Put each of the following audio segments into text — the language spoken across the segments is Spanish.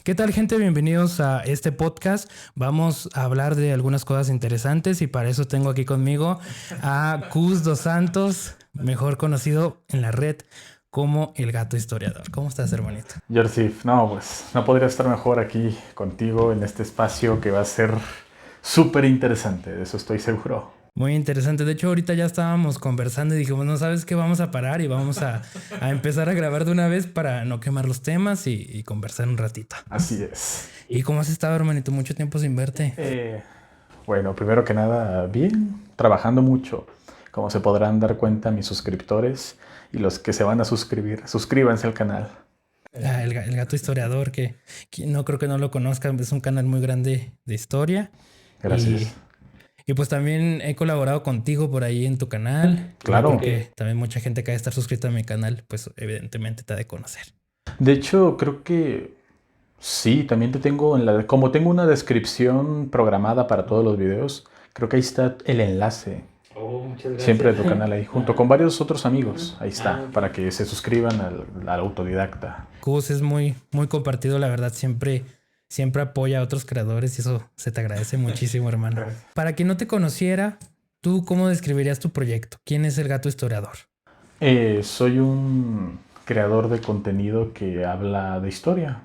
¿Qué tal, gente? Bienvenidos a este podcast. Vamos a hablar de algunas cosas interesantes y para eso tengo aquí conmigo a Cus dos Santos, mejor conocido en la red como el Gato Historiador. ¿Cómo estás, hermanito? Jersif, no, pues no podría estar mejor aquí contigo en este espacio que va a ser súper interesante, de eso estoy seguro. Muy interesante. De hecho, ahorita ya estábamos conversando y dijimos, no sabes qué, vamos a parar y vamos a empezar a grabar de una vez para no quemar los temas y conversar un ratito. Así es. ¿Y cómo has estado, hermanito? Mucho tiempo sin verte. Bueno, primero que nada, bien, trabajando mucho. Como se podrán dar cuenta mis suscriptores y los que se van a suscribir, suscríbanse al canal. El Gato Historiador, que no creo que no lo conozcan, es un canal muy grande de historia. Gracias. Y pues también he colaborado contigo por ahí en tu canal. Claro. Yo creo que también mucha gente que ha de estar suscrita a mi canal, pues evidentemente te ha de conocer. De hecho, creo que sí, también te tengo como tengo una descripción programada para todos los videos, creo que ahí está el enlace. Muchas gracias. Siempre de tu canal ahí, junto con varios otros amigos. Ahí está, para que se suscriban al autodidacta. Cus es muy compartido, la verdad, siempre apoya a otros creadores y eso se te agradece muchísimo, hermano. Gracias. Para quien no te conociera, ¿tú cómo describirías tu proyecto? ¿Quién es el Gato Historiador? Soy un creador de contenido que habla de historia.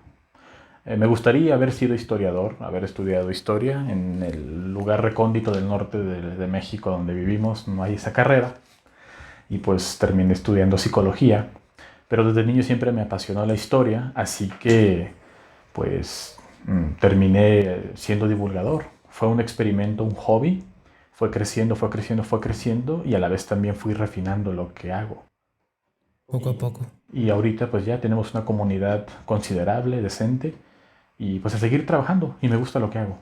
Me gustaría haber sido historiador, haber estudiado historia. En el lugar recóndito del norte de México donde vivimos no hay esa carrera. Y pues terminé estudiando psicología. Pero desde niño siempre me apasionó la historia, así que pues terminé siendo divulgador. Fue un experimento, un hobby. Fue creciendo, fue creciendo, fue creciendo y a la vez también fui refinando lo que hago. Poco a poco. Y ahorita pues ya tenemos una comunidad considerable, decente y pues a seguir trabajando y me gusta lo que hago.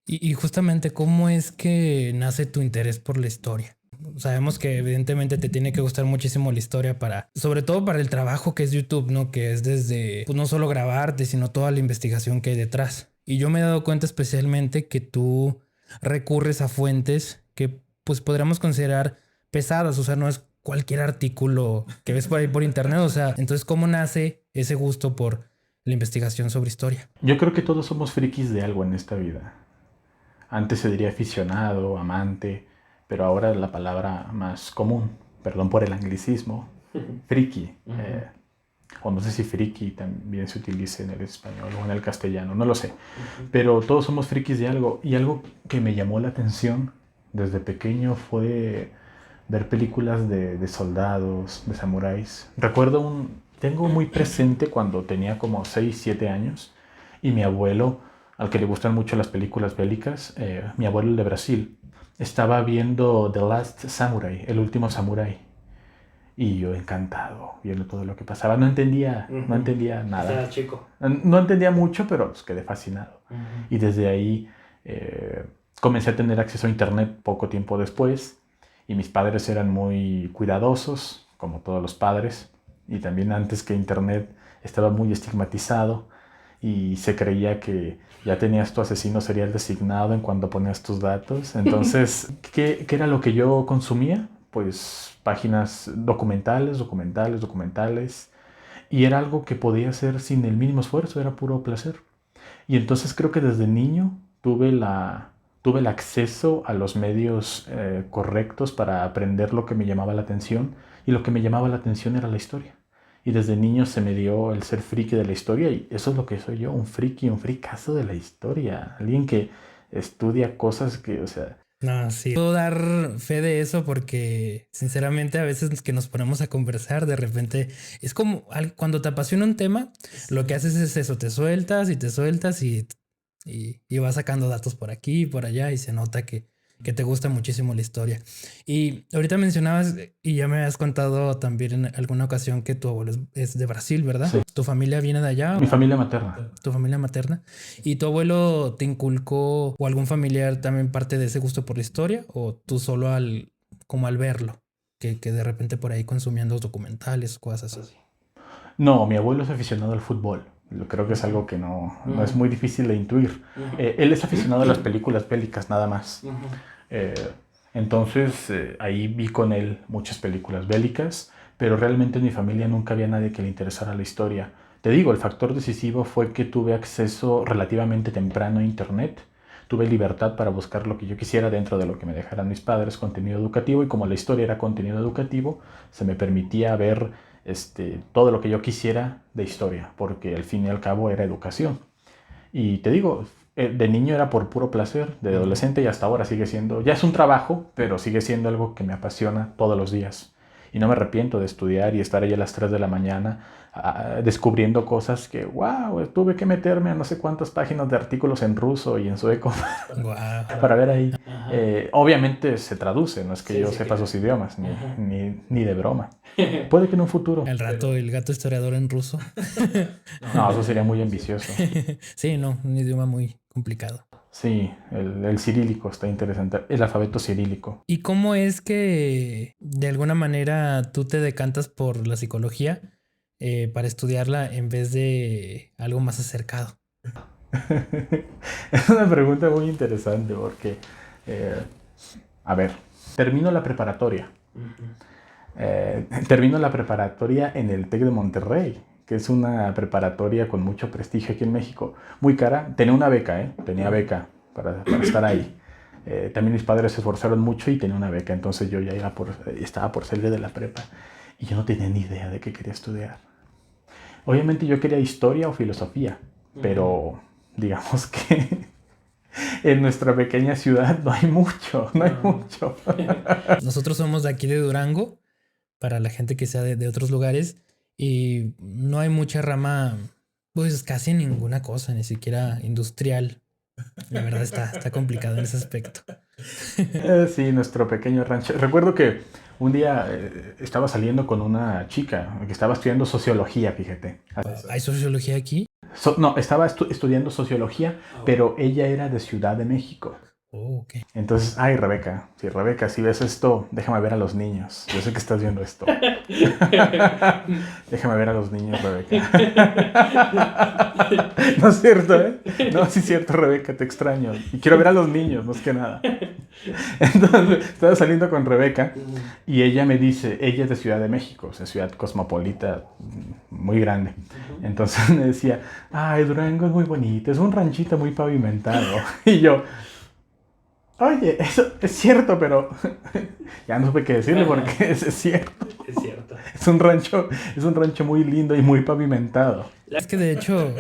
Y justamente, ¿cómo es que nace tu interés por la historia? Sabemos que evidentemente te tiene que gustar muchísimo la historia sobre todo para el trabajo que es YouTube, ¿no? Que es desde, pues no solo grabarte, sino toda la investigación que hay detrás. Y yo me he dado cuenta especialmente que tú recurres a fuentes que pues podríamos considerar pesadas, o sea, no es cualquier artículo que ves por ahí por internet, o sea, entonces, ¿cómo nace ese gusto por la investigación sobre historia? Yo creo que todos somos frikis de algo en esta vida. Antes se diría aficionado, amante, pero ahora la palabra más común, perdón por el anglicismo, friki. O no sé si friki también se utiliza en el español o en el castellano, no lo sé. Pero todos somos frikis de algo. Y algo que me llamó la atención desde pequeño fue ver películas de soldados, de samuráis. Tengo muy presente cuando tenía como 6, 7 años y mi abuelo, al que le gustan mucho las películas bélicas, mi abuelo el de Brasil, estaba viendo The Last Samurai, el último samurái. Y yo encantado, viendo todo lo que pasaba. No entendía nada. Estaba chico. No entendía mucho, pero pues quedé fascinado. Y desde ahí comencé a tener acceso a internet poco tiempo después. Y mis padres eran muy cuidadosos, como todos los padres. Y también antes que internet estaba muy estigmatizado. Y se creía que ya tenías tu asesino serial designado en cuando ponías tus datos. Entonces, ¿qué era lo que yo consumía? Pues páginas documentales. Y era algo que podía hacer sin el mínimo esfuerzo, era puro placer. Y entonces creo que desde niño tuve el acceso a los medios correctos para aprender lo que me llamaba la atención. Y lo que me llamaba la atención era la historia. Y desde niño se me dio el ser friki de la historia y eso es lo que soy yo, un friki, un fricazo de la historia. Alguien que estudia cosas que, o sea... No, sí. Puedo dar fe de eso porque sinceramente a veces que nos ponemos a conversar de repente es como cuando te apasiona un tema, lo que haces es eso, te sueltas y vas sacando datos por aquí y por allá y se nota que te gusta muchísimo la historia. Y ahorita mencionabas y ya me has contado también en alguna ocasión que tu abuelo es de Brasil, ¿verdad? Sí. ¿Tu familia viene de allá? Mi familia materna. Tu familia materna. ¿Y tu abuelo te inculcó o algún familiar también parte de ese gusto por la historia? ¿O tú solo como al verlo? Que de repente por ahí consumían los documentales, cosas así. No, mi abuelo es aficionado al fútbol. Creo que es algo que no es muy difícil de intuir. Él es aficionado a las películas bélicas, nada más. Entonces, ahí vi con él muchas películas bélicas, pero realmente en mi familia nunca había nadie que le interesara la historia. te digo, el factor decisivo fue que tuve acceso relativamente temprano a Internet. Tuve libertad para buscar lo que yo quisiera dentro de lo que me dejaran mis padres, contenido educativo, y como la historia era contenido educativo, se me permitía ver todo lo que yo quisiera de historia, porque al fin y al cabo era educación. Y te digo, de niño era por puro placer, de adolescente y hasta ahora sigue siendo, ya es un trabajo, pero sigue siendo algo que me apasiona todos los días. Y no me arrepiento de estudiar y estar ahí a las 3 de la mañana descubriendo cosas que, wow, tuve que meterme a no sé cuántas páginas de artículos en ruso y en sueco Wow. para ver ahí. Obviamente se traduce, no es que Sí, yo sí, sepa claro. esos idiomas, ni de broma. Puede que en un futuro. Al rato el gato historiador en ruso. No, eso sería muy ambicioso. Sí, no, un idioma muy complicado. Sí, el cirílico está interesante, el alfabeto cirílico. ¿Y cómo es que de alguna manera tú te decantas por la psicología para estudiarla en vez de algo más acercado? Es una pregunta muy interesante porque, a ver, termino la preparatoria. Termino la preparatoria en el TEC de Monterrey, que es una preparatoria con mucho prestigio aquí en México. Muy cara. Tenía una beca, tenía beca para estar ahí. También mis padres se esforzaron mucho y tenía una beca, entonces yo ya estaba por salir de la prepa y yo no tenía ni idea de qué quería estudiar. Obviamente yo quería historia o filosofía, pero digamos que en nuestra pequeña ciudad no hay mucho. Nosotros somos de aquí de Durango, para la gente que sea de otros lugares, y no hay mucha rama, pues casi ninguna cosa, ni siquiera industrial. La verdad está complicado en ese aspecto. Sí, nuestro pequeño rancho. Recuerdo que un día estaba saliendo con una chica que estaba estudiando sociología, fíjate. ¿Hay sociología aquí? No, estaba estudiando sociología, pero ella era de Ciudad de México. Oh, ok. Entonces, ay, Rebeca, si ves esto, déjame ver a los niños. Yo sé que estás viendo esto. Déjame ver a los niños, Rebeca. No es cierto, ¿eh? No, sí es cierto, Rebeca, te extraño. Y quiero ver a los niños, más que nada. Entonces, estaba saliendo con Rebeca y ella me dice, ella es de Ciudad de México, o sea, ciudad cosmopolita, muy grande. Entonces me decía, ay, Durango es muy bonito, es un ranchito muy pavimentado. Y yo, oye, eso es cierto, pero ya no supe qué decirle porque es cierto. Es cierto. Es un rancho muy lindo y muy pavimentado. Es que de hecho,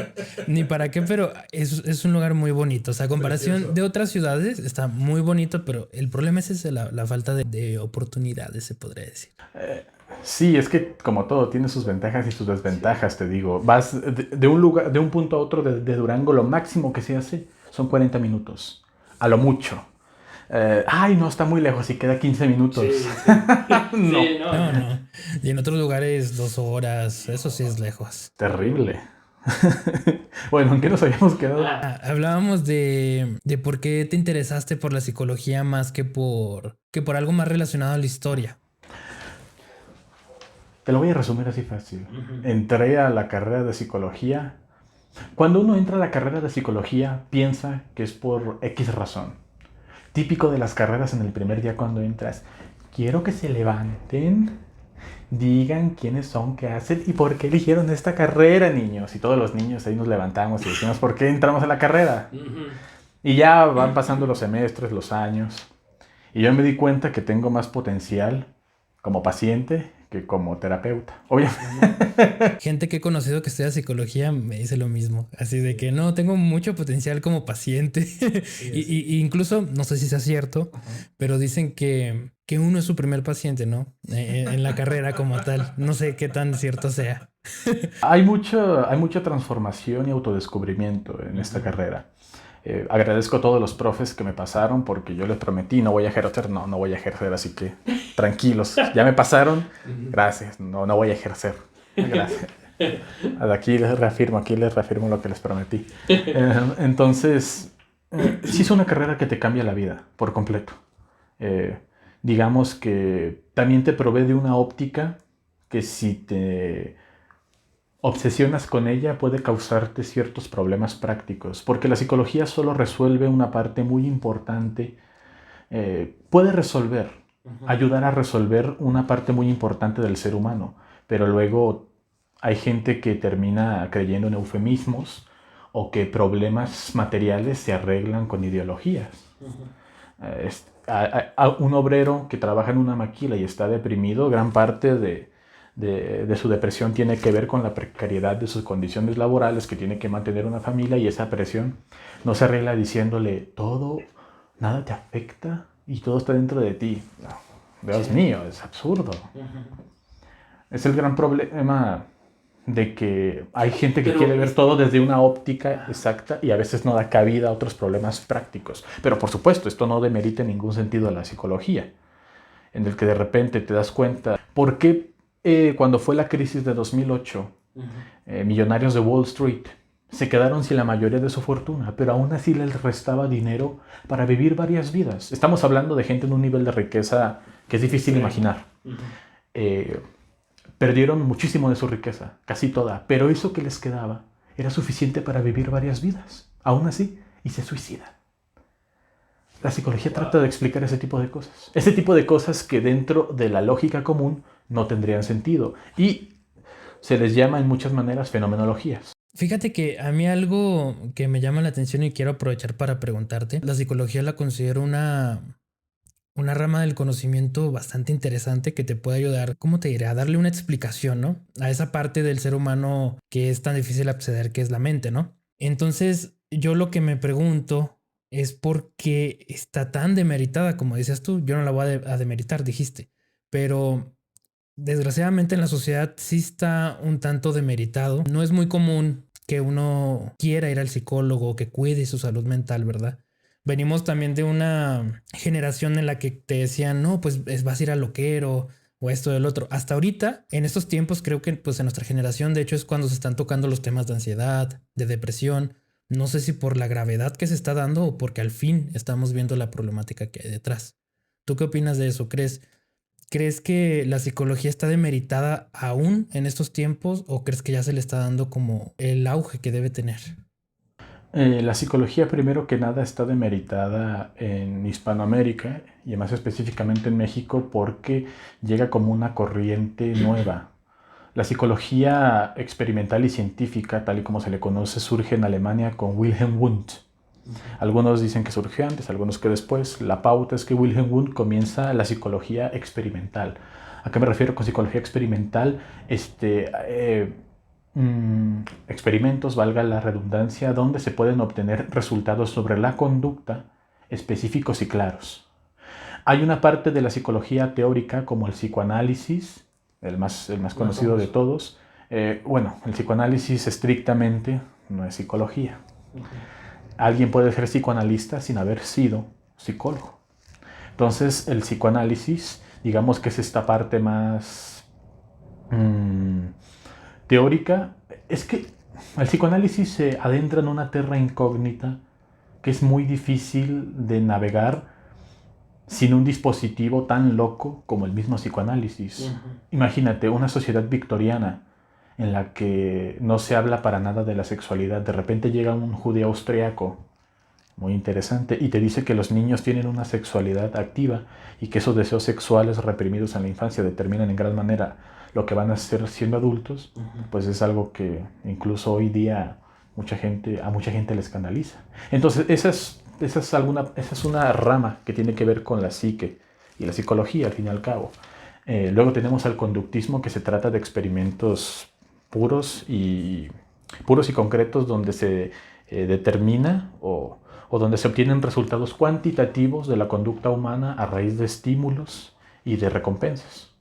ni para qué, pero es un lugar muy bonito. O sea, a comparación Precioso. de otras ciudades, está muy bonito, pero el problema es ese, la falta de oportunidades, se podría decir. Sí, es que como todo tiene sus ventajas y sus desventajas, te digo. Vas de un lugar, de un punto a otro de Durango, lo máximo que se hace son 40 minutos, a lo mucho. Ay, no, está muy lejos y queda 15 minutos. Sí, sí. No. Sí, No. Y en otros lugares 2 horas, eso sí es lejos. Terrible. Bueno, ¿en qué nos habíamos quedado? Hablábamos de por qué te interesaste por la psicología más que por algo más relacionado a la historia. Te lo voy a resumir así fácil. Entré a la carrera de psicología. Cuando uno entra a la carrera de psicología, piensa que es por X razón. Típico de las carreras en el primer día cuando entras. Quiero que se levanten, digan quiénes son, qué hacen y por qué eligieron esta carrera, niños. Y todos los niños ahí nos levantamos y decimos por qué entramos a la carrera. Y ya van pasando los semestres, los años. Y yo me di cuenta que tengo más potencial como paciente que como terapeuta. Obviamente. Gente que he conocido que estudia psicología me dice lo mismo. Así de que no, tengo mucho potencial como paciente. y incluso, no sé si sea cierto, pero dicen que uno es su primer paciente, ¿no? En la carrera como tal. No sé qué tan cierto sea. Hay mucha transformación y autodescubrimiento en esta carrera. Agradezco a todos los profes que me pasaron porque yo les prometí no voy a ejercer, no voy a ejercer, así que tranquilos, ya me pasaron, gracias, no voy a ejercer, gracias. Aquí les reafirmo lo que les prometí. Entonces, sí es una carrera que te cambia la vida por completo. Digamos que también te provee de una óptica que si te obsesionas con ella puede causarte ciertos problemas prácticos, porque la psicología solo resuelve una parte muy importante, puede ayudar a resolver una parte muy importante del ser humano, pero luego Hay gente que termina creyendo en eufemismos o que problemas materiales se arreglan con ideologías. Un obrero que trabaja en una maquila y está deprimido, gran parte de su depresión tiene que ver con la precariedad de sus condiciones laborales, que tiene que mantener una familia, y esa presión no se arregla diciéndole todo, nada te afecta y todo está dentro de ti. No, Dios mío, es absurdo. Es el gran problema de que hay gente que quiere ver todo desde una óptica exacta y a veces no da cabida a otros problemas prácticos. Pero por supuesto, esto no demerita en ningún sentido a la psicología, en el que de repente te das cuenta por qué cuando fue la crisis de 2008, millonarios de Wall Street se quedaron sin la mayoría de su fortuna, pero aún así les restaba dinero para vivir varias vidas. Estamos hablando de gente en un nivel de riqueza que es difícil imaginar. Perdieron muchísimo de su riqueza, casi toda, pero eso que les quedaba era suficiente para vivir varias vidas, aún así, y se suicidan. La psicología trata de explicar ese tipo de cosas que dentro de la lógica común no tendrían sentido, y se les llama en muchas maneras fenomenologías. Fíjate que a mí algo que me llama la atención y quiero aprovechar para preguntarte, la psicología la considero una rama del conocimiento bastante interesante que te puede ayudar, ¿cómo te diré? A darle una explicación, ¿no? A esa parte del ser humano que es tan difícil acceder, que es la mente, ¿no? Entonces, yo lo que me pregunto es por qué está tan demeritada, como decías tú. Yo no la voy a demeritar, dijiste, pero desgraciadamente en la sociedad sí está un tanto demeritado. No es muy común que uno quiera ir al psicólogo, que cuide su salud mental, ¿verdad? Venimos también de una generación en la que te decían, no, pues vas a ir al loquero o esto del otro. Hasta ahorita, en estos tiempos, creo que pues en nuestra generación, de hecho, es cuando se están tocando los temas de ansiedad, de depresión. No sé si por la gravedad que se está dando o porque al fin estamos viendo la problemática que hay detrás. ¿Tú qué opinas de eso? ¿Crees que la psicología está demeritada aún en estos tiempos o crees que ya se le está dando como el auge que debe tener? La psicología, primero que nada, está demeritada en Hispanoamérica y más específicamente en México porque llega como una corriente nueva. La psicología experimental y científica, tal y como se le conoce, surge en Alemania con Wilhelm Wundt. Algunos dicen que surgió antes, algunos que después. La pauta es que Wilhelm Wundt comienza la psicología experimental. ¿A qué me refiero con psicología experimental? Experimentos, valga la redundancia, donde se pueden obtener resultados sobre la conducta específicos y claros. Hay una parte de la psicología teórica como el psicoanálisis, el más conocido de todos. El psicoanálisis estrictamente no es psicología. Alguien puede ser psicoanalista sin haber sido psicólogo. Entonces, el psicoanálisis, digamos que es esta parte más teórica. Es que el psicoanálisis se adentra en una terra incógnita que es muy difícil de navegar sin un dispositivo tan loco como el mismo psicoanálisis. Imagínate una sociedad victoriana en la que no se habla para nada de la sexualidad. De repente llega un judío austriaco, muy interesante, y te dice que los niños tienen una sexualidad activa y que esos deseos sexuales reprimidos en la infancia determinan en gran manera lo que van a ser siendo adultos. Pues es algo que incluso hoy día a mucha gente le escandaliza. Entonces esa es una rama que tiene que ver con la psique y la psicología al fin y al cabo. Luego tenemos al conductismo, que se trata de experimentos puros y concretos donde se determina o donde se obtienen resultados cuantitativos de la conducta humana a raíz de estímulos y de recompensas.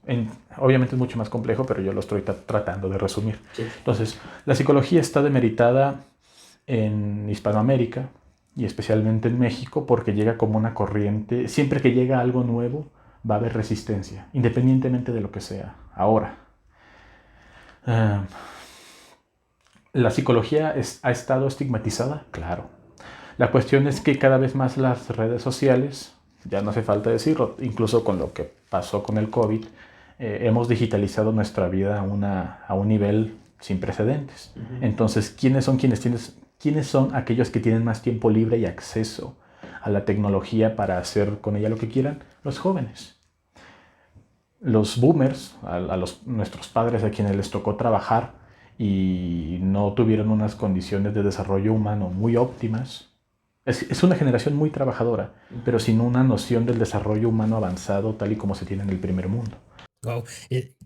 Obviamente es mucho más complejo, pero yo lo estoy tratando de resumir. Sí. Entonces, la psicología está demeritada en Hispanoamérica y especialmente en México porque llega como una corriente. Siempre que llega algo nuevo va a haber resistencia, independientemente de lo que sea. Ahora, ¿la psicología ha estado estigmatizada? Claro. La cuestión es que cada vez más las redes sociales, ya no hace falta decirlo, incluso con lo que pasó con el COVID, hemos digitalizado nuestra vida a un nivel sin precedentes. Entonces, ¿quiénes son aquellos que tienen más tiempo libre y acceso a la tecnología para hacer con ella lo que quieran? Los jóvenes. Los boomers, nuestros padres a quienes les tocó trabajar y no tuvieron unas condiciones de desarrollo humano muy óptimas. Es una generación muy trabajadora, pero sin una noción del desarrollo humano avanzado tal y como se tiene en el primer mundo. Wow,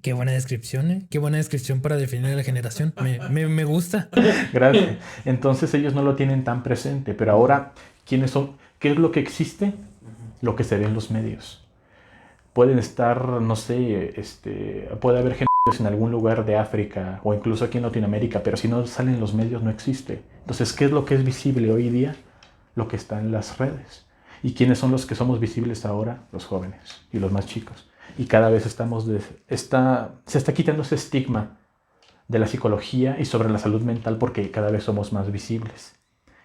qué buena descripción, ¿eh? Qué buena descripción para definir a la generación. Me gusta. Gracias. Entonces ellos no lo tienen tan presente, pero ahora, ¿quiénes son? ¿Qué es lo que existe? Lo que se ve en los medios. Pueden estar, no sé, puede haber gente en algún lugar de África o incluso aquí en Latinoamérica, pero si no salen los medios no existe. Entonces, ¿qué es lo que es visible hoy día? Lo que está en las redes. ¿Y quiénes son los que somos visibles ahora? Los jóvenes y los más chicos. Y cada vez se está quitando ese estigma de la psicología y sobre la salud mental porque cada vez somos más visibles.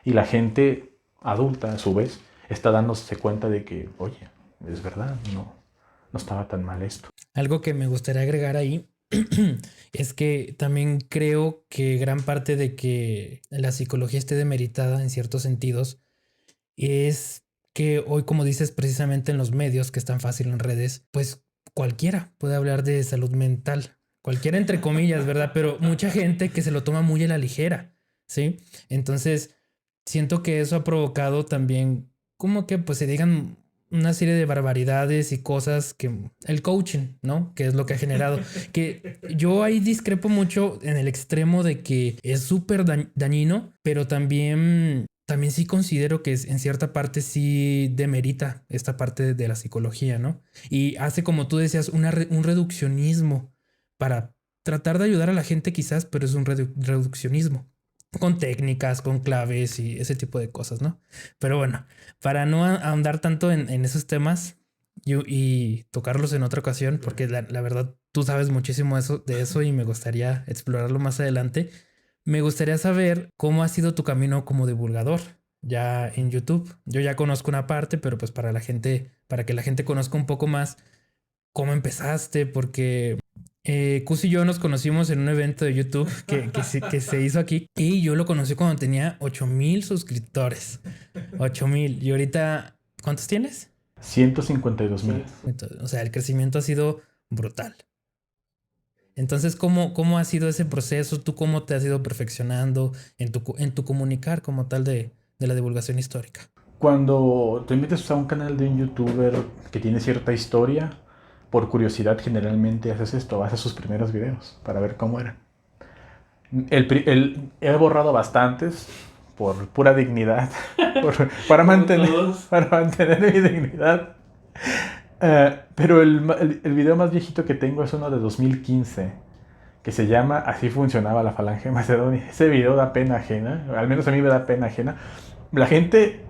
Y la gente adulta, a su vez, está dándose cuenta de que, oye, es verdad, no estaba tan mal esto. Algo que me gustaría agregar ahí es que también creo que gran parte de que la psicología esté demeritada en ciertos sentidos es que hoy, como dices, precisamente en los medios, que es tan fácil en redes, pues cualquiera puede hablar de salud mental. Cualquiera entre comillas, ¿verdad? Pero mucha gente que se lo toma muy a la ligera, ¿sí? Entonces, siento que eso ha provocado también como que pues se digan una serie de barbaridades y cosas que el coaching, ¿no? Que es lo que ha generado. Que yo ahí discrepo mucho en el extremo de que es súper dañino, pero también sí considero que en cierta parte sí demerita esta parte de la psicología, ¿no? Y hace, como tú decías, un reduccionismo para tratar de ayudar a la gente quizás, pero es un reduccionismo. Con técnicas, con claves y ese tipo de cosas, ¿no? Pero bueno, para no ahondar tanto en esos temas y tocarlos en otra ocasión, porque la verdad tú sabes muchísimo de eso y me gustaría explorarlo más adelante. Me gustaría saber cómo ha sido tu camino como divulgador ya en YouTube. Yo ya conozco una parte, pero pues para que la gente conozca un poco más cómo empezaste, porque Cus y yo nos conocimos en un evento de YouTube que se hizo aquí y yo lo conocí cuando tenía 8,000 suscriptores. 8,000. Y ahorita, ¿cuántos tienes? 152,000. O sea, el crecimiento ha sido brutal. Entonces, ¿cómo ha sido ese proceso? ¿Tú cómo te has ido perfeccionando en tu comunicar como tal de la divulgación histórica? Cuando te metes a un canal de un youtuber que tiene cierta historia, por curiosidad generalmente haces esto, vas a sus primeros videos para ver cómo eran. He borrado bastantes por pura dignidad, para mantener mi dignidad. Pero el video más viejito que tengo es uno de 2015, que se llama Así funcionaba la Falange Macedonia. Ese video da pena ajena, al menos a mí me da pena ajena. La gente,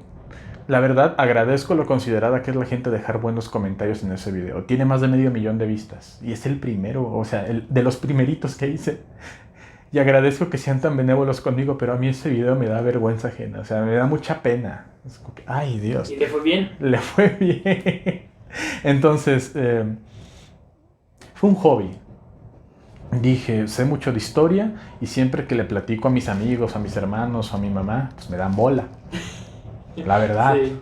la verdad, agradezco lo considerada que es la gente dejar buenos comentarios en ese video. Tiene más de 500,000 de vistas y es el primero, o sea, de los primeritos que hice. Y agradezco que sean tan benévolos conmigo, pero a mí ese video me da vergüenza ajena, o sea, me da mucha pena. Es como que, ay, Dios. ¿Y le fue bien? Le fue bien. Entonces, fue un hobby. Dije, sé mucho de historia y siempre que le platico a mis amigos, a mis hermanos o a mi mamá, pues me dan bola. La verdad. Sí,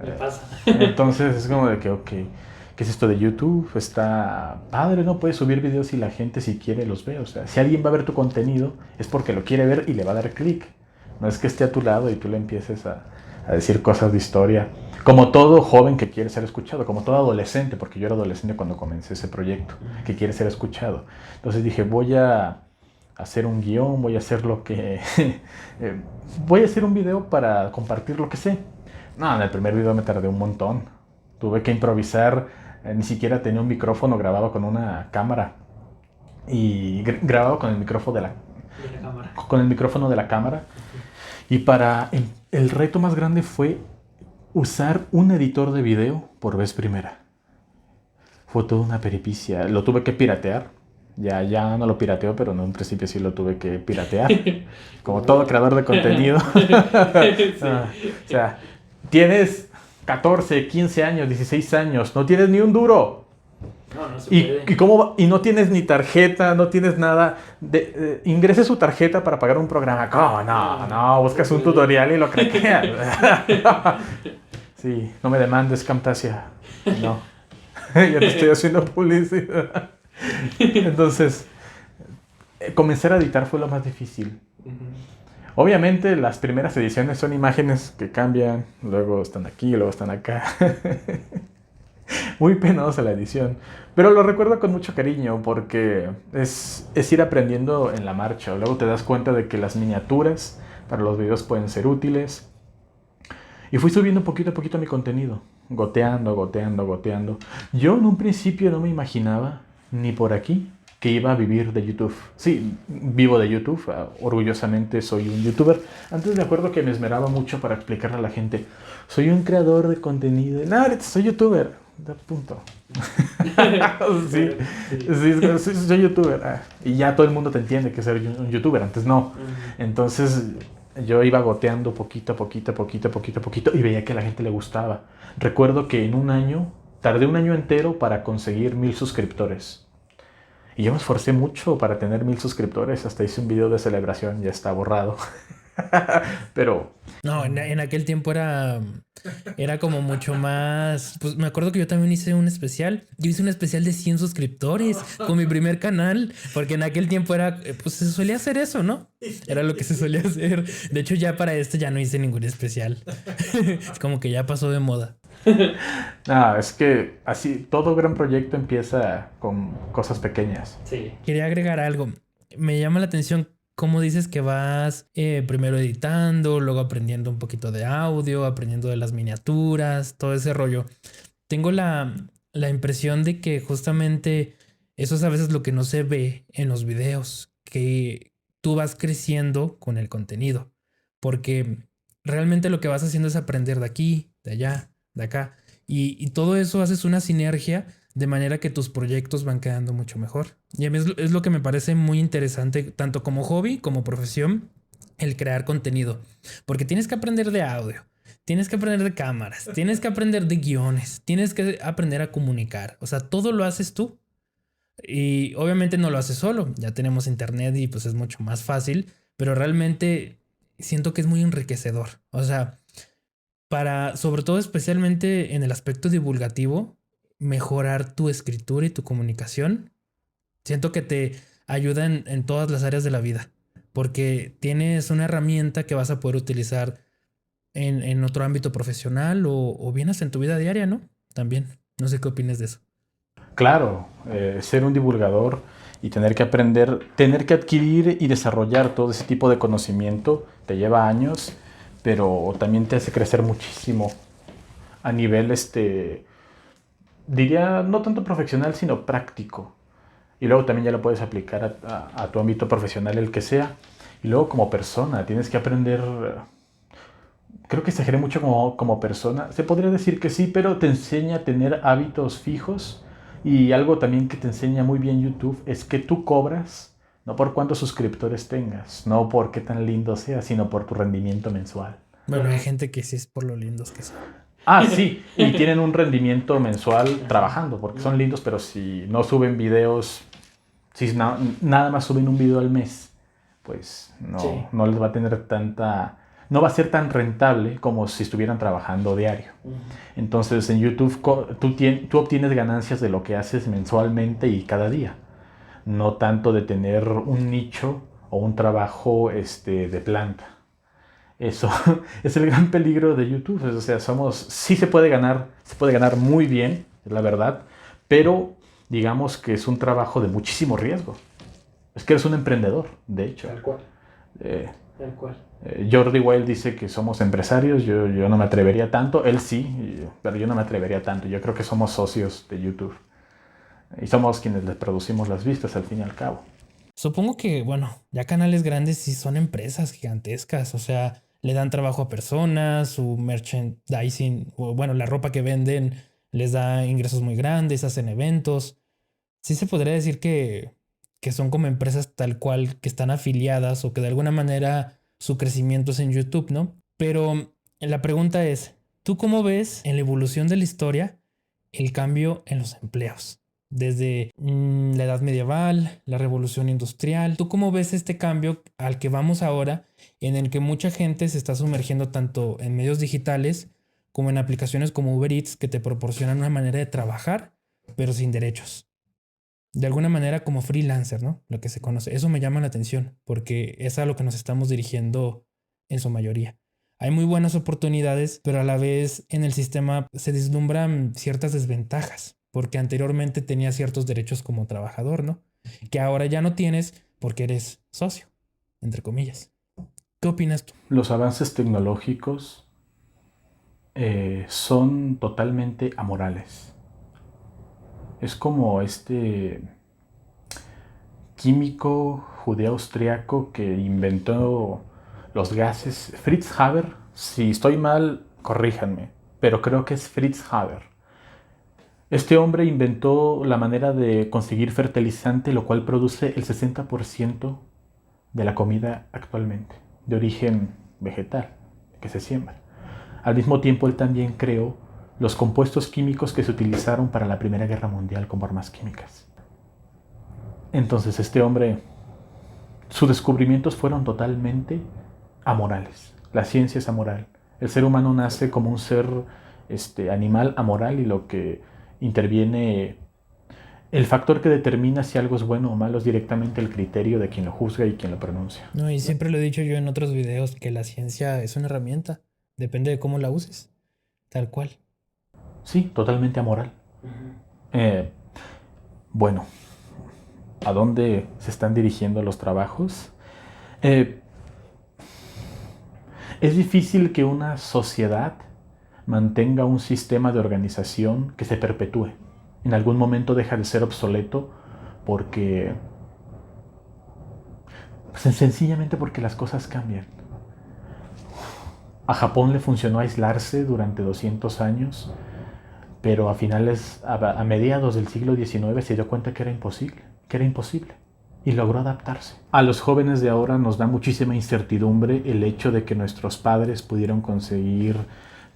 me pasa. Entonces es como de que, ok, ¿qué es esto de YouTube? Está padre, ¿no? Puedes subir videos y la gente si quiere los ve. O sea, si alguien va a ver tu contenido es porque lo quiere ver y le va a dar clic. No es que esté a tu lado y tú le empieces a decir cosas de historia. Como todo joven que quiere ser escuchado, como todo adolescente, porque yo era adolescente cuando comencé ese proyecto, que quiere ser escuchado. Entonces dije, voy a hacer un guión, voy a hacer lo que... voy a hacer un video para compartir lo que sé. No, en el primer video me tardé un montón. Tuve que improvisar, ni siquiera tenía un micrófono, grababa con una cámara. Y grababa con el micrófono de la cámara. Con el micrófono de la cámara. Y el reto más grande fue usar un editor de video por vez primera. Fue toda una peripecia. Lo tuve que piratear. Ya no lo pirateo, pero en un principio sí lo tuve que piratear. Como todo creador de contenido. Sí. O sea, tienes 14, 15 años, 16 años, no tienes ni un duro. No se puede. Y no tienes ni tarjeta, no tienes nada. Ingrese su tarjeta para pagar un programa. ¿Cómo? No, buscas un tutorial y lo craqueas. Sí, no me demandes, Camtasia. No, ya te estoy haciendo publicidad. Entonces, comenzar a editar fue lo más difícil. Obviamente las primeras ediciones son imágenes que cambian, luego están aquí, luego están acá. Muy penosa la edición, pero lo recuerdo con mucho cariño porque es ir aprendiendo en la marcha. Luego te das cuenta de que las miniaturas para los videos pueden ser útiles. Y fui subiendo poquito a poquito mi contenido, goteando. Yo en un principio no me imaginaba, ni por aquí, que iba a vivir de YouTube. Sí, vivo de YouTube, orgullosamente soy un youtuber. Antes me acuerdo que me esmeraba mucho para explicarle a la gente, soy un creador de contenido. No, soy youtuber. Punto. Sí, soy youtuber. Y ya todo el mundo te entiende que soy un youtuber. Antes no. Entonces yo iba goteando poquito a poquito y veía que a la gente le gustaba. Recuerdo que en un año, tardé un año entero para conseguir 1000 suscriptores. Y yo me esforcé mucho para tener 1000 suscriptores. Hasta hice un video de celebración, ya está borrado. Pero... No, en aquel tiempo era como mucho más... Pues me acuerdo que yo también hice un especial. Yo hice un especial de 100 suscriptores con mi primer canal. Porque en aquel tiempo era... Pues se solía hacer eso, ¿no? Era lo que se solía hacer. De hecho, ya para este ya no hice ningún especial. Es como que ya pasó de moda. No, es que así todo gran proyecto empieza con cosas pequeñas. Sí. Quería agregar algo. Me llama la atención cómo dices que vas primero editando, luego aprendiendo un poquito de audio, aprendiendo de las miniaturas, todo ese rollo. Tengo la impresión de que justamente eso es a veces lo que no se ve en los videos, que tú vas creciendo con el contenido, porque realmente lo que vas haciendo es aprender de aquí, de allá, de acá, y todo eso haces una sinergia de manera que tus proyectos van quedando mucho mejor. Y a mí es lo que me parece muy interesante, tanto como hobby como profesión, el crear contenido, porque tienes que aprender de audio. Tienes que aprender de cámaras, tienes que aprender de guiones, tienes que aprender a comunicar. O sea, todo lo haces tú. Y obviamente no lo haces solo. Ya tenemos internet y pues es mucho más fácil. Pero realmente siento que es muy enriquecedor. O sea, sobre todo especialmente en el aspecto divulgativo, mejorar tu escritura y tu comunicación. Siento que te ayuda en todas las áreas de la vida. Porque tienes una herramienta que vas a poder utilizar en otro ámbito profesional o bien hasta en tu vida diaria, ¿no? También. No sé qué opinas de eso. Claro, ser un divulgador y tener que aprender, tener que adquirir y desarrollar todo ese tipo de conocimiento te lleva años, pero también te hace crecer muchísimo a nivel, diría, no tanto profesional, sino práctico. Y luego también ya lo puedes aplicar a tu ámbito profesional, el que sea. Y luego como persona, tienes que aprender... Creo que exageré mucho como persona. Se podría decir que sí, pero te enseña a tener hábitos fijos. Y algo también que te enseña muy bien YouTube es que tú cobras no por cuántos suscriptores tengas, no por qué tan lindo sea, sino por tu rendimiento mensual. Bueno, hay gente que sí es por lo lindos que son. Ah, sí, y tienen un rendimiento mensual trabajando, porque son lindos, pero si no suben videos, si nada más suben un video al mes, pues no les va a tener no va a ser tan rentable como si estuvieran trabajando diario. Entonces en YouTube tú obtienes ganancias de lo que haces mensualmente y cada día, no tanto de tener un nicho o un trabajo de planta. Eso es el gran peligro de YouTube. O sea, sí se puede ganar muy bien, es la verdad, pero digamos que es un trabajo de muchísimo riesgo. Es que eres un emprendedor, de hecho. Tal cual. Tal cual. Jordi Wild dice que somos empresarios, yo no me atrevería tanto, él sí, pero yo no me atrevería tanto. Yo creo que somos socios de YouTube y somos quienes les producimos las vistas al fin y al cabo. Supongo que, bueno, ya canales grandes sí son empresas gigantescas, o sea, le dan trabajo a personas, su merchandising, o bueno, la ropa que venden les da ingresos muy grandes, hacen eventos. Sí se podría decir que son como empresas tal cual que están afiliadas o que de alguna manera su crecimiento es en YouTube, ¿no? Pero la pregunta es, ¿tú cómo ves en la evolución de la historia el cambio en los empleos? Desde la edad medieval, la revolución industrial. ¿Tú cómo ves este cambio al que vamos ahora, en el que mucha gente se está sumergiendo tanto en medios digitales como en aplicaciones como Uber Eats que te proporcionan una manera de trabajar, pero sin derechos? de alguna manera como freelancer, ¿no? Lo que se conoce. Eso me llama la atención porque es a lo que nos estamos dirigiendo en su mayoría. Hay muy buenas oportunidades, pero a la vez en el sistema se vislumbran ciertas desventajas, porque anteriormente tenías ciertos derechos como trabajador, ¿no? Que ahora ya no tienes porque eres socio, entre comillas. ¿Qué opinas tú? Los avances tecnológicos son totalmente amorales. Es como este químico judeo-austriaco que inventó los gases. Fritz Haber, si estoy mal, corríjanme, pero creo que es Fritz Haber. Este hombre inventó la manera de conseguir fertilizante, lo cual produce el 60% de la comida actualmente, de origen vegetal, que se siembra. Al mismo tiempo, él también creó los compuestos químicos que se utilizaron para la Primera Guerra Mundial como armas químicas. Entonces, este hombre, sus descubrimientos fueron totalmente amorales. La ciencia es amoral. El ser humano nace como un ser animal amoral y lo que interviene, el factor que determina si algo es bueno o malo es directamente el criterio de quien lo juzga y quien lo pronuncia. No, y siempre lo he dicho yo en otros videos que la ciencia es una herramienta. Depende de cómo la uses. Tal cual. Sí, totalmente amoral. Bueno, ¿a dónde se están dirigiendo los trabajos? Es difícil que una sociedad mantenga un sistema de organización que se perpetúe. En algún momento deja de ser obsoleto porque sencillamente porque las cosas cambian. A Japón le funcionó aislarse durante 200 años, pero a mediados del siglo XIX se dio cuenta que era imposible, y logró adaptarse. A los jóvenes de ahora nos da muchísima incertidumbre el hecho de que nuestros padres pudieron conseguir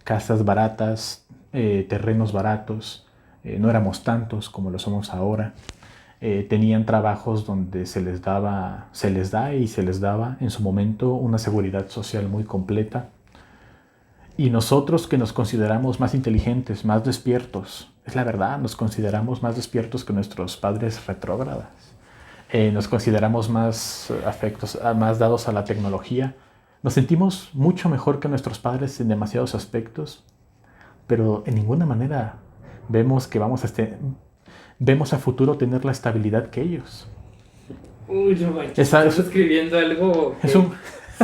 casas baratas, terrenos baratos, no éramos tantos como lo somos ahora. Tenían trabajos donde se les daba en su momento una seguridad social muy completa. Y nosotros que nos consideramos más inteligentes, más despiertos, es la verdad, nos consideramos más despiertos que nuestros padres retrógradas. Nos consideramos más más dados a la tecnología. Nos sentimos mucho mejor que nuestros padres en demasiados aspectos, pero en ninguna manera vemos que vemos a futuro tener la estabilidad que ellos. Uy, no manches, estás escribiendo algo que...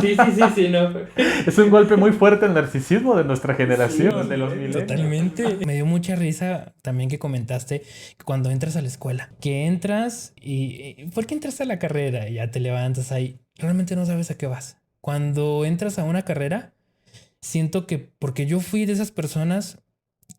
Sí, no. Es un golpe muy fuerte al narcisismo de nuestra generación, de los millennials. Totalmente. Me dio mucha risa también que comentaste que cuando entras a la escuela, que entras y ¿por qué entras a la carrera? Y ya te levantas ahí. Realmente no sabes a qué vas. Cuando entras a una carrera, siento que porque yo fui de esas personas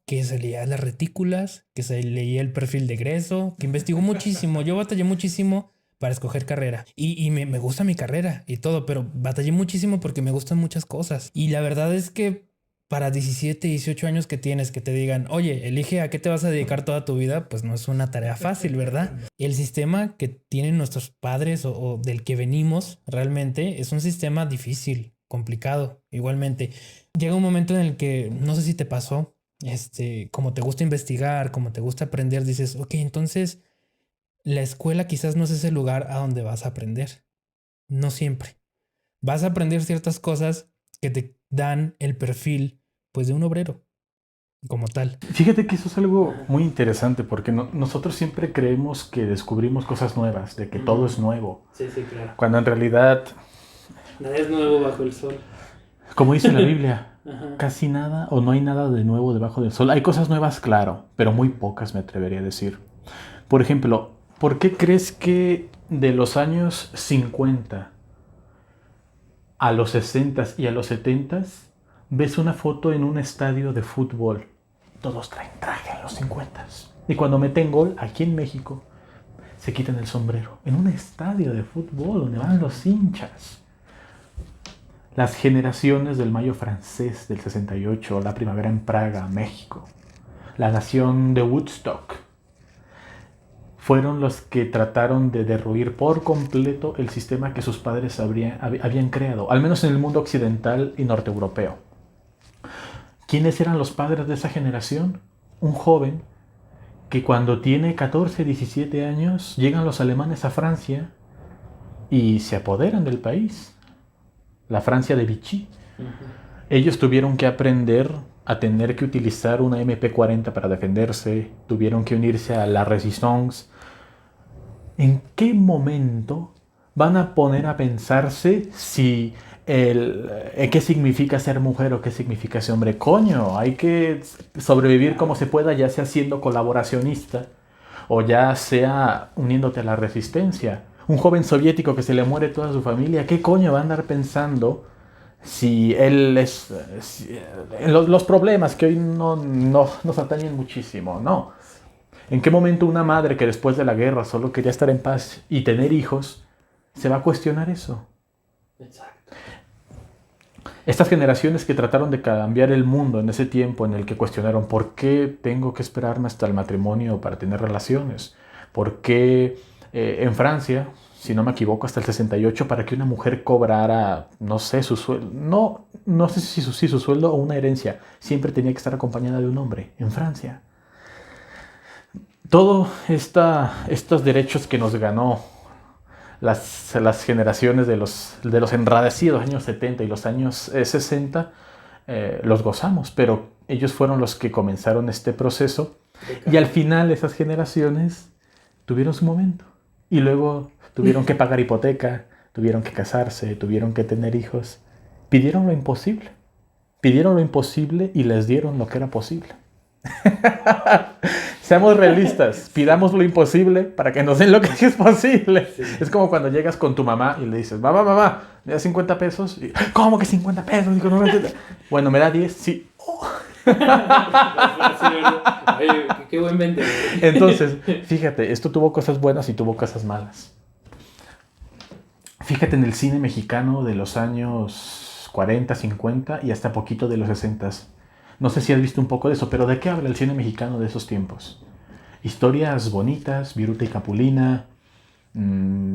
que se leía las retículas, que se leía el perfil de egreso, que investigó muchísimo. Yo batallé muchísimo para escoger carrera. Y me gusta mi carrera y todo, pero batallé muchísimo porque me gustan muchas cosas. Y la verdad es que para 17, 18 años que tienes, que te digan, oye, elige a qué te vas a dedicar toda tu vida, pues no es una tarea fácil, ¿verdad? El sistema que tienen nuestros padres o del que venimos realmente es un sistema difícil, complicado. Igualmente, llega un momento en el que, no sé si te pasó, como te gusta investigar, como te gusta aprender, dices, ok, entonces la escuela quizás no es ese lugar a donde vas a aprender. No siempre. Vas a aprender ciertas cosas que te dan el perfil, pues, de un obrero, como tal. Fíjate que eso es algo muy interesante porque nosotros siempre creemos que descubrimos cosas nuevas, de que todo es nuevo. Sí, claro. Cuando en realidad... nada es nuevo bajo el sol. Como dice la Biblia, casi nada o no hay nada de nuevo debajo del sol. Hay cosas nuevas, claro, pero muy pocas me atrevería a decir. Por ejemplo, ¿por qué crees que de los años 50 a los 60 y a los 70 ves una foto en un estadio de fútbol? Todos traen traje en los 50. Y cuando meten gol, aquí en México, se quitan el sombrero. En un estadio de fútbol donde van los hinchas. Las generaciones del Mayo francés del 68, la primavera en Praga, México, la nación de Woodstock, fueron los que trataron de derruir por completo el sistema que sus padres habían creado, al menos en el mundo occidental y norteeuropeo. ¿Quiénes eran los padres de esa generación? Un joven que cuando tiene 14, 17 años, llegan los alemanes a Francia y se apoderan del país. La Francia de Vichy. Ellos tuvieron que aprender a tener que utilizar una MP40 para defenderse, tuvieron que unirse a la Resistance. ¿En qué momento van a poner a pensarse si qué significa ser mujer o qué significa ser hombre? Coño, hay que sobrevivir como se pueda, ya sea siendo colaboracionista o ya sea uniéndote a la resistencia. Un joven soviético que se le muere toda su familia, ¿qué coño va a andar pensando si él es... los problemas que hoy no nos atañen muchísimo? No. ¿En qué momento una madre que después de la guerra solo quería estar en paz y tener hijos se va a cuestionar eso? Exacto. Estas generaciones que trataron de cambiar el mundo en ese tiempo en el que cuestionaron ¿por qué tengo que esperarme hasta el matrimonio para tener relaciones? ¿Por qué en Francia, si no me equivoco, hasta el 68 para que una mujer cobrara, no sé, su sueldo, no sé si su sueldo o una herencia, siempre tenía que estar acompañada de un hombre en Francia? Todos estos derechos que nos ganó las generaciones de los enradecidos años 70 y los años 60, los gozamos, pero ellos fueron los que comenzaron este proceso y al final esas generaciones tuvieron su momento y luego tuvieron que pagar hipoteca, tuvieron que casarse, tuvieron que tener hijos, pidieron lo imposible y les dieron lo que era posible. Seamos realistas, pidamos lo imposible para que nos den lo que sí es posible. Sí. Es como cuando llegas con tu mamá y le dices, mamá, ¿me das 50 pesos? Y, ¿cómo que 50 pesos? Digo, no, bueno, ¿me da 10? Sí. Oh. Ay, qué buen vender. Entonces, fíjate, esto tuvo cosas buenas y tuvo cosas malas. Fíjate en el cine mexicano de los años 40, 50 y hasta poquito de los 60. No sé si has visto un poco de eso, pero ¿de qué habla el cine mexicano de esos tiempos? Historias bonitas, Viruta y Capulina,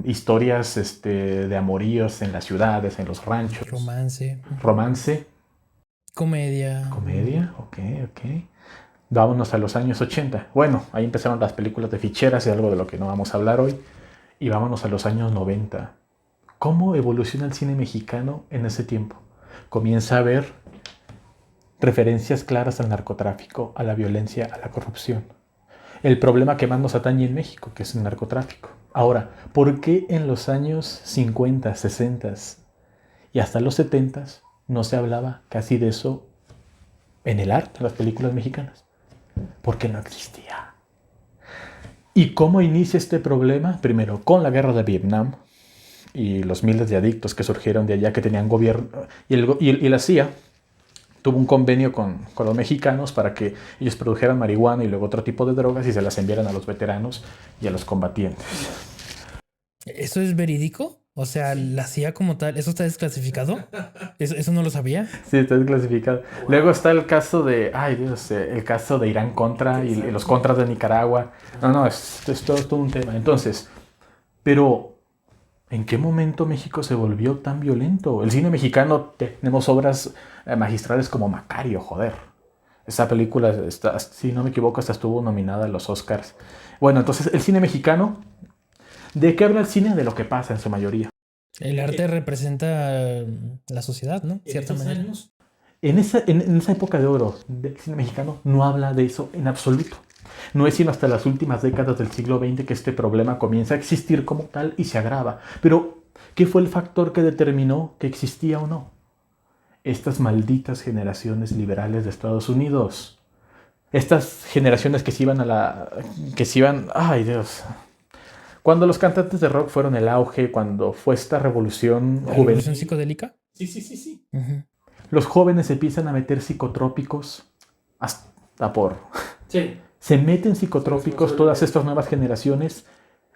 historias de amoríos en las ciudades, en los ranchos. Romance. Comedia, ok. Vámonos a los años 80. Bueno, ahí empezaron las películas de ficheras y algo de lo que no vamos a hablar hoy. Y vámonos a los años 90. ¿Cómo evoluciona el cine mexicano en ese tiempo? Comienza a haber referencias claras al narcotráfico, a la violencia, a la corrupción. El problema que más nos atañe en México, que es el narcotráfico. Ahora, ¿por qué en los años 50, 60 y hasta los 70 no se hablaba casi de eso en el arte, en las películas mexicanas? Porque no existía. ¿Y cómo inicia este problema? Primero, con la guerra de Vietnam y los miles de adictos que surgieron de allá, que tenían gobierno, y la CIA tuvo un convenio con los mexicanos para que ellos produjeran marihuana y luego otro tipo de drogas y se las enviaran a los veteranos y a los combatientes. ¿Eso es verídico? O sea, la CIA como tal, ¿eso está desclasificado? ¿Eso no lo sabía? Sí, está desclasificado. Wow. Luego está el caso de, el caso de Irán Contra y los contras de Nicaragua. No, es todo un tema. Entonces, pero ¿en qué momento México se volvió tan violento? El cine mexicano, tenemos obras magistrales como Macario, joder. Esa película, si no me equivoco, hasta estuvo nominada a los Oscars. Bueno, entonces, el cine mexicano, ¿de qué habla el cine? De lo que pasa en su mayoría. El arte representa la sociedad, ¿no? De cierta manera. En esa época de oro del cine mexicano no habla de eso en absoluto. No es sino hasta las últimas décadas del siglo XX que este problema comienza a existir como tal y se agrava. Pero, ¿qué fue el factor que determinó que existía o no? Estas malditas generaciones liberales de Estados Unidos. Estas generaciones que se iban... ¡Ay, Dios! Cuando los cantantes de rock fueron el auge, cuando fue esta revolución juvenil... ¿Revolución psicodélica? Sí. Uh-huh. Los jóvenes se empiezan a meter psicotrópicos hasta por... Sí. Se meten psicotrópicos todas estas nuevas generaciones,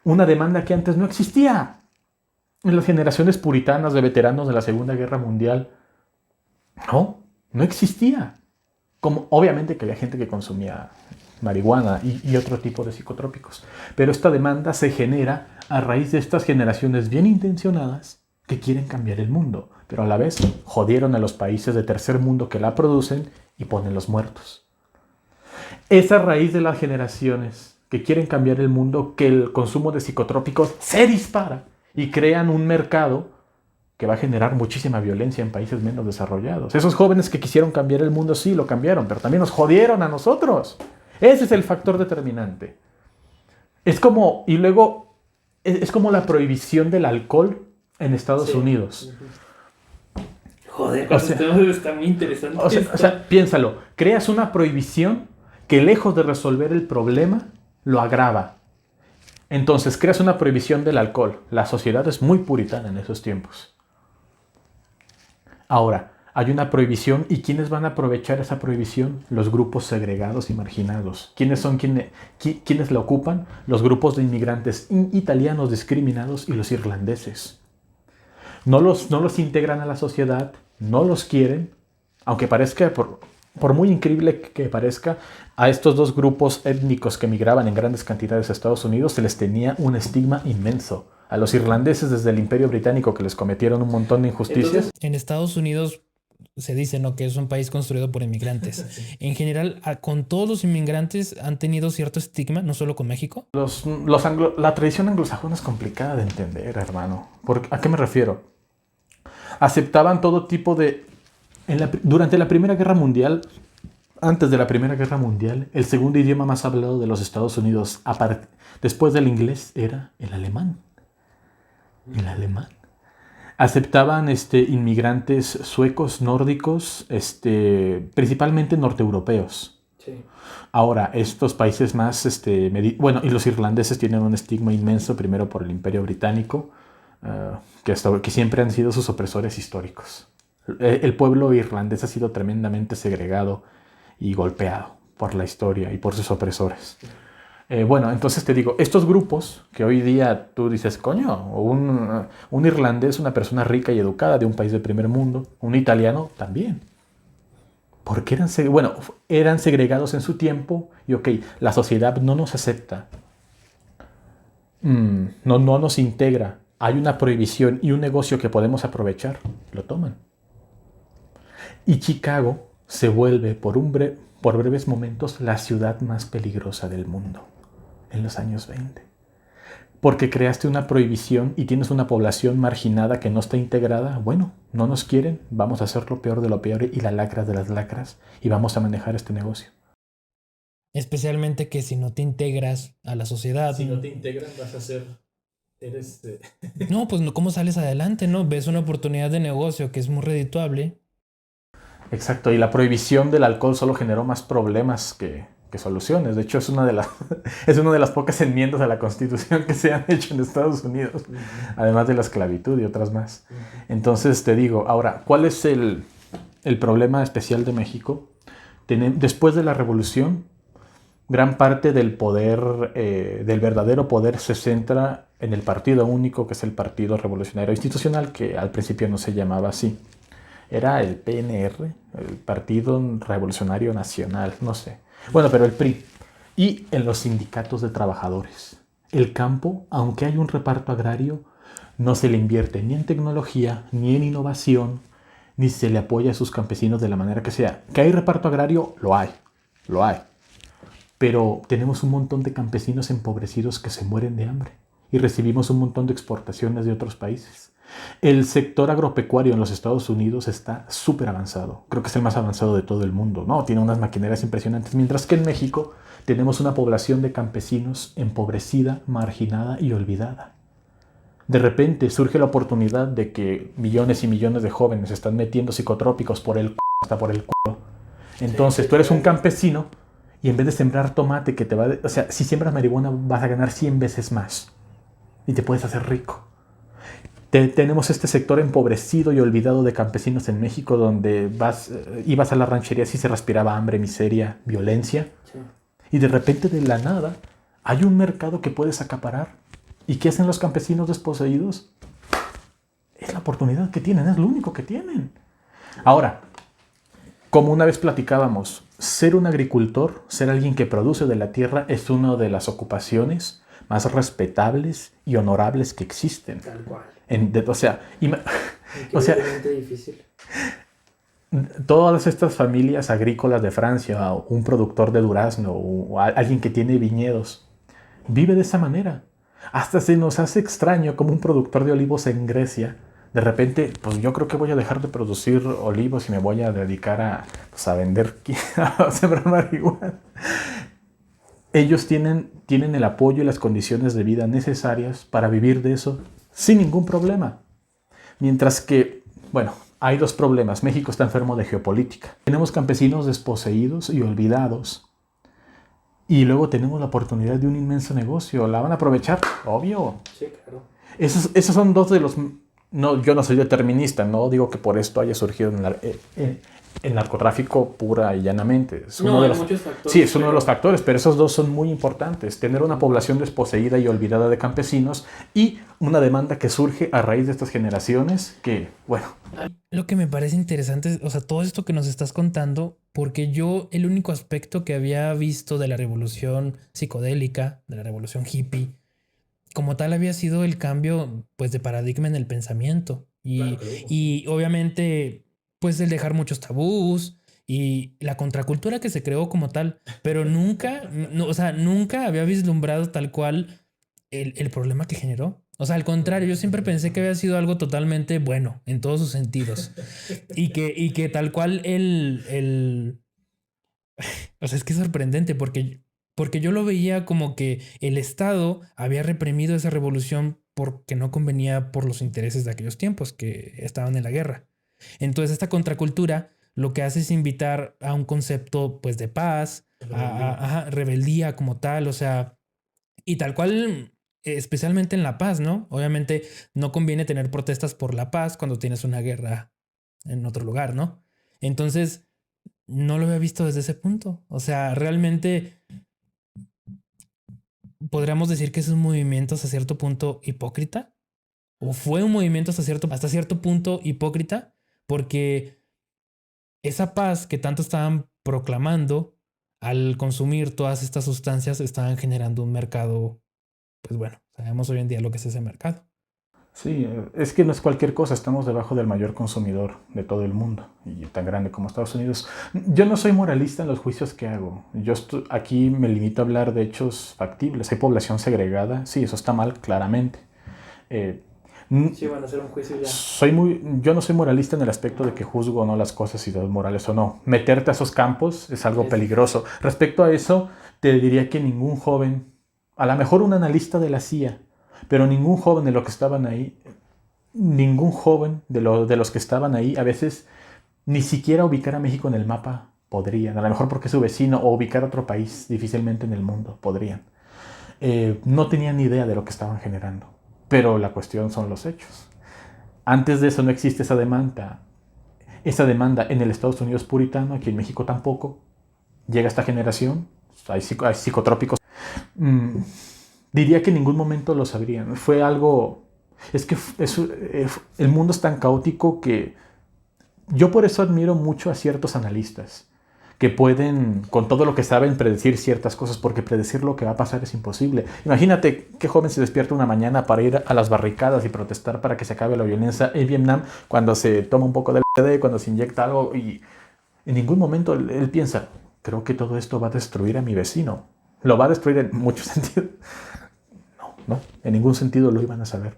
una demanda que antes no existía. En las generaciones puritanas de veteranos de la Segunda Guerra Mundial, no existía. Como obviamente que había gente que consumía marihuana y otro tipo de psicotrópicos. Pero esta demanda se genera a raíz de estas generaciones bien intencionadas que quieren cambiar el mundo, pero a la vez jodieron a los países de tercer mundo que la producen y ponen los muertos. Es a raíz de las generaciones que quieren cambiar el mundo, que el consumo de psicotrópicos se dispara y crean un mercado que va a generar muchísima violencia en países menos desarrollados. Esos jóvenes que quisieron cambiar el mundo sí lo cambiaron, pero también nos jodieron a nosotros. Ese es el factor determinante. Es como, y luego, es como la prohibición del alcohol en Estados Unidos. Joder, está muy interesante. O sea, piénsalo, creas una prohibición que lejos de resolver el problema, lo agrava. Entonces, creas una prohibición del alcohol. La sociedad es muy puritana en esos tiempos. Ahora, hay una prohibición, ¿y quiénes van a aprovechar esa prohibición? Los grupos segregados y marginados. ¿Quiénes son quienes la ocupan? Los grupos de inmigrantes italianos discriminados y los irlandeses. No los integran a la sociedad, no los quieren, aunque parezca, por muy increíble que parezca, a estos dos grupos étnicos que migraban en grandes cantidades a Estados Unidos se les tenía un estigma inmenso. A los irlandeses desde el Imperio Británico, que les cometieron un montón de injusticias. Entonces, en Estados Unidos se dice, ¿no?, que es un país construido por inmigrantes. En general, con todos los inmigrantes han tenido cierto estigma, no solo con México. La tradición anglosajona es complicada de entender, hermano. ¿A qué me refiero? Aceptaban todo tipo de... Durante la Primera Guerra Mundial, antes de la Primera Guerra Mundial, el segundo idioma más hablado de los Estados Unidos, después del inglés, era el alemán. El alemán. Aceptaban inmigrantes suecos, nórdicos, principalmente norteeuropeos. Sí. Ahora, estos países más, y los irlandeses tienen un estigma inmenso, primero por el Imperio Británico, que siempre han sido sus opresores históricos. El pueblo irlandés ha sido tremendamente segregado y golpeado por la historia y por sus opresores. Entonces te digo, estos grupos que hoy día tú dices, coño, un irlandés, una persona rica y educada de un país del primer mundo, un italiano también. Porque eran segregados en su tiempo y la sociedad no nos acepta, no nos integra, hay una prohibición y un negocio que podemos aprovechar, lo toman. Y Chicago se vuelve por breves momentos la ciudad más peligrosa del mundo en los años 20. Porque creaste una prohibición y tienes una población marginada que no está integrada. Bueno, no nos quieren, vamos a hacer lo peor de lo peor y la lacra de las lacras y vamos a manejar este negocio. Especialmente que si no te integras a la sociedad. Si no te integras vas a ser... No, pues ¿cómo sales adelante, no? Ves una oportunidad de negocio que es muy redituable. Exacto, y la prohibición del alcohol solo generó más problemas que soluciones. De hecho, es una de las pocas enmiendas a la Constitución que se han hecho en Estados Unidos, además de la esclavitud y otras más. Entonces te digo, ahora, ¿cuál es el problema especial de México? Después de la Revolución, gran parte del poder, del verdadero poder, se centra en el partido único, que es el Partido Revolucionario Institucional, que al principio no se llamaba así. Era el PNR, el Partido Revolucionario Nacional, no sé. Bueno, pero el PRI. Y en los sindicatos de trabajadores. El campo, aunque hay un reparto agrario, no se le invierte ni en tecnología, ni en innovación, ni se le apoya a sus campesinos de la manera que sea. ¿Que hay reparto agrario? Lo hay. Pero tenemos un montón de campesinos empobrecidos que se mueren de hambre. Y recibimos un montón de exportaciones de otros países. El sector agropecuario en los Estados Unidos está súper avanzado. Creo que es el más avanzado de todo el mundo, ¿no? Tiene unas maquinerías impresionantes. Mientras que en México tenemos una población de campesinos empobrecida, marginada y olvidada. De repente surge la oportunidad de que millones y millones de jóvenes están metiendo psicotrópicos por el hasta por el culo. Entonces tú eres un campesino y en vez de sembrar tomate, si siembras marihuana vas a ganar 100 veces más y te puedes hacer rico. Tenemos este sector empobrecido y olvidado de campesinos en México donde ibas a las rancherías y se respiraba hambre, miseria, violencia. Sí. Y de repente de la nada hay un mercado que puedes acaparar. ¿Y qué hacen los campesinos desposeídos? Es la oportunidad que tienen, es lo único que tienen. Ahora, como una vez platicábamos, ser un agricultor, ser alguien que produce de la tierra es una de las ocupaciones más respetables y honorables que existen. Tal cual. Difícil. Todas estas familias agrícolas de Francia, o un productor de durazno, o alguien que tiene viñedos, vive de esa manera. Hasta se nos hace extraño como un productor de olivos en Grecia, de repente, pues yo creo que voy a dejar de producir olivos y me voy a dedicar a vender, a sembrar marihuana. Ellos tienen el apoyo y las condiciones de vida necesarias para vivir de eso sin ningún problema. Mientras que, bueno, hay dos problemas. México está enfermo de geopolítica. Tenemos campesinos desposeídos y olvidados. Y luego tenemos la oportunidad de un inmenso negocio. ¿La van a aprovechar? Obvio. Sí, claro. Esos son dos de los... No, yo no soy determinista, no digo que por esto haya surgido el narcotráfico pura y llanamente. Es uno de los, muchos factores. Sí, es uno de los factores, pero esos dos son muy importantes. Tener una población desposeída y olvidada de campesinos y una demanda que surge a raíz de estas generaciones que, bueno... Lo que me parece interesante es, o sea, todo esto que nos estás contando, porque yo el único aspecto que había visto de la revolución psicodélica, de la revolución hippie, como tal había sido el cambio pues de paradigma en el pensamiento y obviamente pues el dejar muchos tabús y la contracultura que se creó como tal, pero nunca, no, o sea, nunca había vislumbrado tal cual el problema que generó. O sea, al contrario, yo siempre pensé que había sido algo totalmente bueno en todos sus sentidos y que tal cual o sea, es que es sorprendente porque yo lo veía como que el Estado había reprimido esa revolución porque no convenía por los intereses de aquellos tiempos que estaban en la guerra. Entonces esta contracultura lo que hace es invitar a un concepto pues de paz, a rebeldía como tal, o sea, y tal cual, especialmente en la paz, ¿no? Obviamente no conviene tener protestas por la paz cuando tienes una guerra en otro lugar, ¿no? Entonces no lo había visto desde ese punto. O sea, realmente podríamos decir que es un movimiento hasta cierto punto hipócrita. O fue un movimiento hasta cierto punto hipócrita. Porque esa paz que tanto estaban proclamando al consumir todas estas sustancias estaban generando un mercado. Pues bueno, sabemos hoy en día lo que es ese mercado. Sí, es que no es cualquier cosa, estamos debajo del mayor consumidor de todo el mundo y tan grande como Estados Unidos. Yo no soy moralista en los juicios que hago, aquí me limito a hablar de hechos factibles. Hay población segregada, sí, eso está mal, claramente. Sí, van a hacer un juicio ya. Yo no soy moralista en el aspecto de que juzgo o no las cosas, si son morales o no. Meterte a esos campos es algo peligroso. Respecto a eso, te diría que ningún joven, a lo mejor un analista de la CIA, pero ningún joven de los que estaban ahí, de los que estaban ahí, a veces ni siquiera ubicar a México en el mapa podrían. A lo mejor porque es su vecino, o ubicar otro país difícilmente en el mundo podrían. No tenían ni idea de lo que estaban generando. Pero la cuestión son los hechos. Antes de eso no existe esa demanda. Esa demanda en el Estados Unidos puritano, aquí en México tampoco. Llega esta generación, hay psicotrópicos. Diría que en ningún momento lo sabrían. Fue algo... Es que el mundo es tan caótico que yo por eso admiro mucho a ciertos analistas que pueden, con todo lo que saben, predecir ciertas cosas, porque predecir lo que va a pasar es imposible. Imagínate qué joven se despierta una mañana para ir a las barricadas y protestar para que se acabe la violencia en Vietnam cuando se toma un poco de LSD, cuando se inyecta algo y en ningún momento él piensa, creo que todo esto va a destruir a mi vecino. Lo va a destruir en muchos sentidos. No, en ningún sentido lo iban a saber.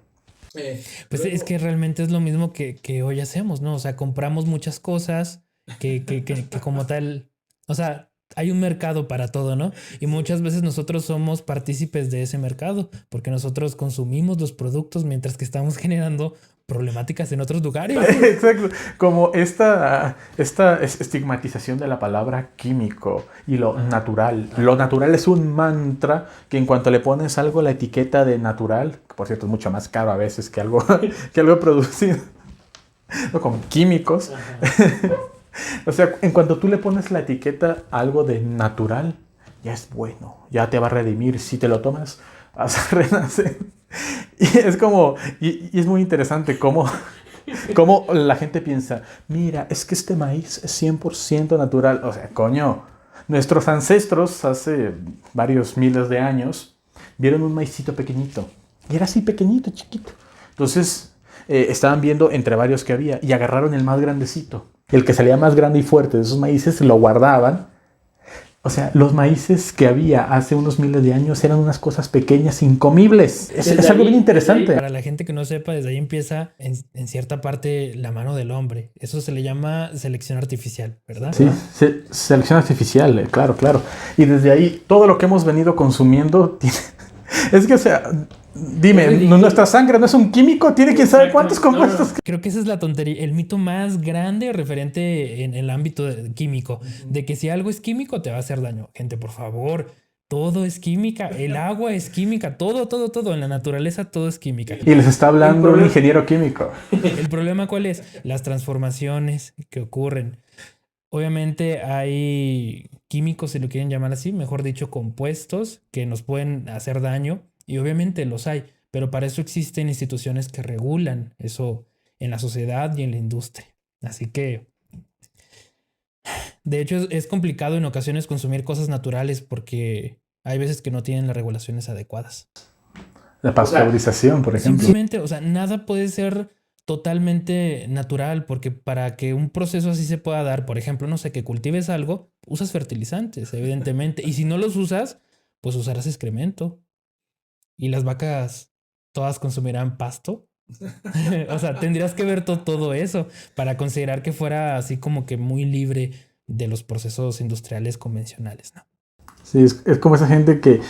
Pues es que realmente es lo mismo que hoy hacemos, ¿no? O sea, compramos muchas cosas que como tal, o sea, hay un mercado para todo, ¿no? Y muchas veces nosotros somos partícipes de ese mercado porque nosotros consumimos los productos mientras que estamos generando problemáticas en otros lugares. Exacto, como esta estigmatización de la palabra químico y lo natural. Lo natural es un mantra que en cuanto le pones algo la etiqueta de natural, que por cierto es mucho más caro a veces que algo producido, ¿no? Con químicos. O sea, en cuanto tú le pones la etiqueta a algo de natural, ya es bueno, ya te va a redimir. Si te lo tomas, vas a renacer. Y es como, y es muy interesante cómo la gente piensa, mira, es que este maíz es 100% natural. O sea, coño, nuestros ancestros hace varios miles de años vieron un maicito pequeñito. Y era así pequeñito, chiquito. Entonces, estaban viendo entre varios que había y agarraron el más grandecito. El que salía más grande y fuerte de esos maíces lo guardaban O sea, los maíces que había hace unos miles de años eran unas cosas pequeñas, incomibles. Es algo bien interesante. Para la gente que no sepa, desde ahí empieza en cierta parte la mano del hombre. Eso se le llama selección artificial, ¿verdad? Sí, selección artificial, claro, claro. Y desde ahí, todo lo que hemos venido consumiendo tiene... Es que, o sea, dime, nuestra sangre no es un químico, tiene quién sabe cuántos compuestos. Creo que esa es la tontería, el mito más grande referente en el ámbito químico, de que si algo es químico te va a hacer daño. Gente, por favor, todo es química, el agua es química, todo, en la naturaleza todo es química. Y les está hablando un ingeniero químico. ¿El problema cuál es? Las transformaciones que ocurren. Obviamente hay químicos, si lo quieren llamar así, mejor dicho, compuestos que nos pueden hacer daño, y obviamente los hay, pero para eso existen instituciones que regulan eso en la sociedad y en la industria. Así que, de hecho, es complicado en ocasiones consumir cosas naturales porque hay veces que no tienen las regulaciones adecuadas. La pasteurización, por ejemplo. Simplemente, o sea, nada puede ser totalmente natural, porque para que un proceso así se pueda dar, por ejemplo, no sé, que cultives algo, usas fertilizantes, evidentemente, y si no los usas, pues usarás excremento. Y las vacas todas consumirán pasto. O sea, tendrías que ver todo eso para considerar que fuera así como que muy libre de los procesos industriales convencionales, ¿no? Sí, es como esa gente que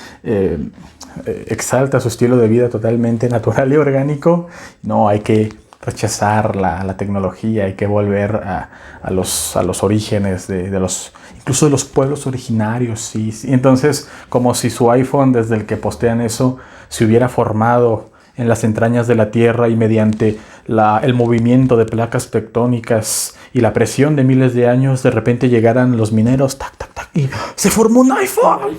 exalta su estilo de vida totalmente natural y orgánico. No, hay que rechazar la tecnología, hay que volver a los orígenes incluso de los pueblos originarios. Sí. Entonces, como si su iPhone, desde el que postean eso, se hubiera formado en las entrañas de la Tierra y mediante el movimiento de placas tectónicas y la presión de miles de años, de repente llegaran los mineros, tac, tac, tac, y se formó un iPhone.